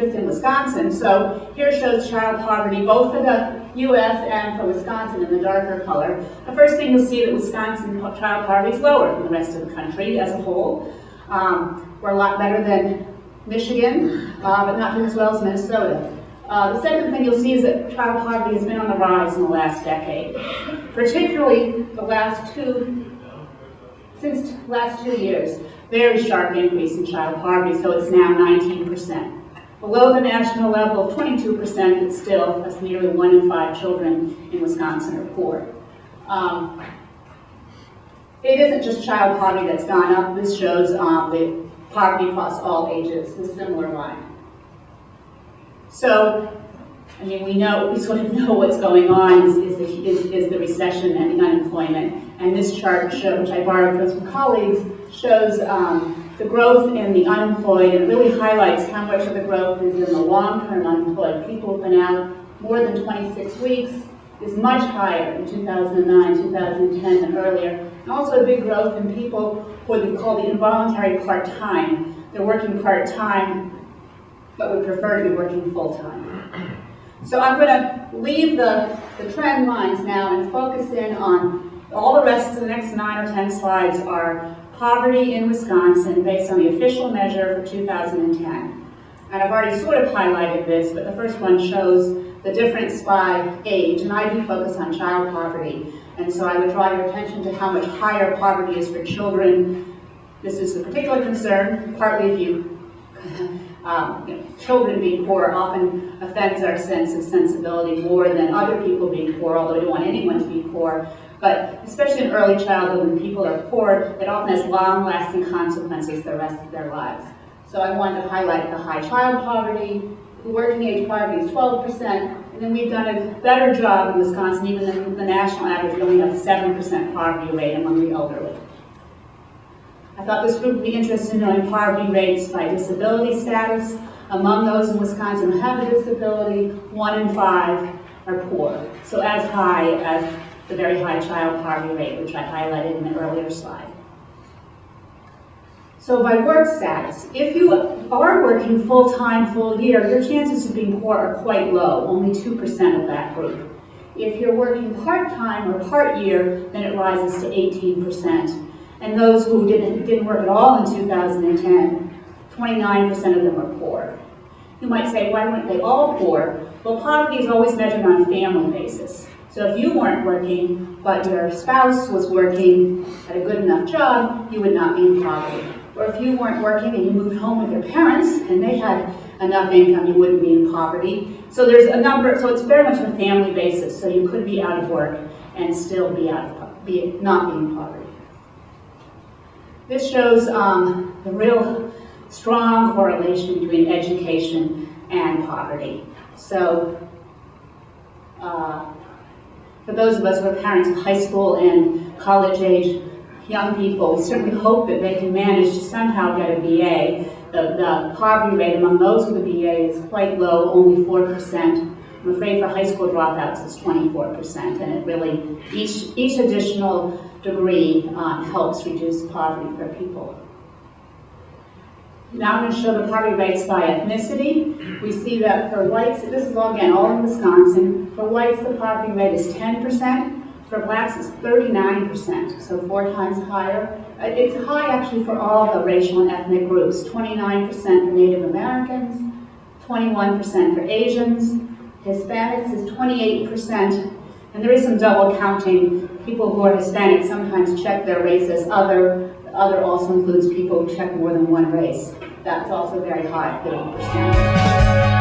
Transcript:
district in Wisconsin. So here shows child poverty both for the U.S. and for Wisconsin in the darker color. The first thing you'll see that Wisconsin child poverty is lower than the rest of the country as a whole. We're a lot better than Michigan, but not as well as Minnesota. The second thing you'll see is that child poverty has been on the rise in the last decade, particularly since the last 2 years. Very sharp increase in child poverty, so it's now 19%. Below the national level of 22%, it's still, that's nearly 1 in 5 children in Wisconsin are poor. It isn't just child poverty that's gone up. This shows the poverty across all ages, the similar line. So, I mean, we sort of know what's going on is the recession and the unemployment. And this chart, which I borrowed from some colleagues, shows the growth in the unemployed, and it really highlights how much of the growth is in the long-term unemployed. People who've been out more than 26 weeks is much higher in 2009, 2010 than earlier. And also a big growth in people what we call the involuntary part-time. They're working part-time, but would prefer to be working full-time. So I'm going to leave the trend lines now and focus in on all the rest of the next 9 or 10 slides are poverty in Wisconsin based on the official measure for 2010. And I've already sort of highlighted this, but the first one shows the difference by age, and I do focus on child poverty. And so I would draw your attention to how much higher poverty is for children. This is a particular concern, partly if you children being poor often offends our sense of sensibility more than other people being poor, although we don't want anyone to be poor. But especially in early childhood, when people are poor, it often has long-lasting consequences the rest of their lives. So I wanted to highlight the high child poverty. The working age poverty is 12%, and then we've done a better job in Wisconsin, even than the national average. We only have a 7% poverty rate among the elderly. I thought this group would be interested in knowing poverty rates by disability status. Among those in Wisconsin who have a disability, 1 in 5 are poor. So as high as the very high child poverty rate, which I highlighted in the earlier slide. So by work status, if you are working full-time, full year, your chances of being poor are quite low, only 2% of that group. If you're working part-time or part-year, then it rises to 18%. And those who didn't work at all in 2010, 29% of them are poor. You might say, why weren't they all poor? Well, poverty is always measured on a family basis. So if you weren't working, but your spouse was working at a good enough job, you would not be in poverty. Or if you weren't working and you moved home with your parents and they had enough income, you wouldn't be in poverty. So there's a number, so it's very much on a family basis. So you could be out of work and still not be in poverty. This shows the real strong correlation between education and poverty. So for those of us who are parents of high school and college age young people, we certainly hope that they can manage to somehow get a BA. The poverty rate among those with a BA is quite low, only 4%. I'm afraid for high school dropouts it's 24%, and it really, each additional degree helps reduce poverty for people. Now I'm going to show the poverty rates by ethnicity. We see that for whites, this is all again all in Wisconsin. For whites, the poverty rate is 10%. For blacks, it's 39%, so 4 times higher. It's high actually for all the racial and ethnic groups. 29% for Native Americans, 21% for Asians. Hispanics is 28%, and there is some double counting. People who are Hispanic sometimes check their race as other. The other also includes people who check more than one race. That's also very high, 30%.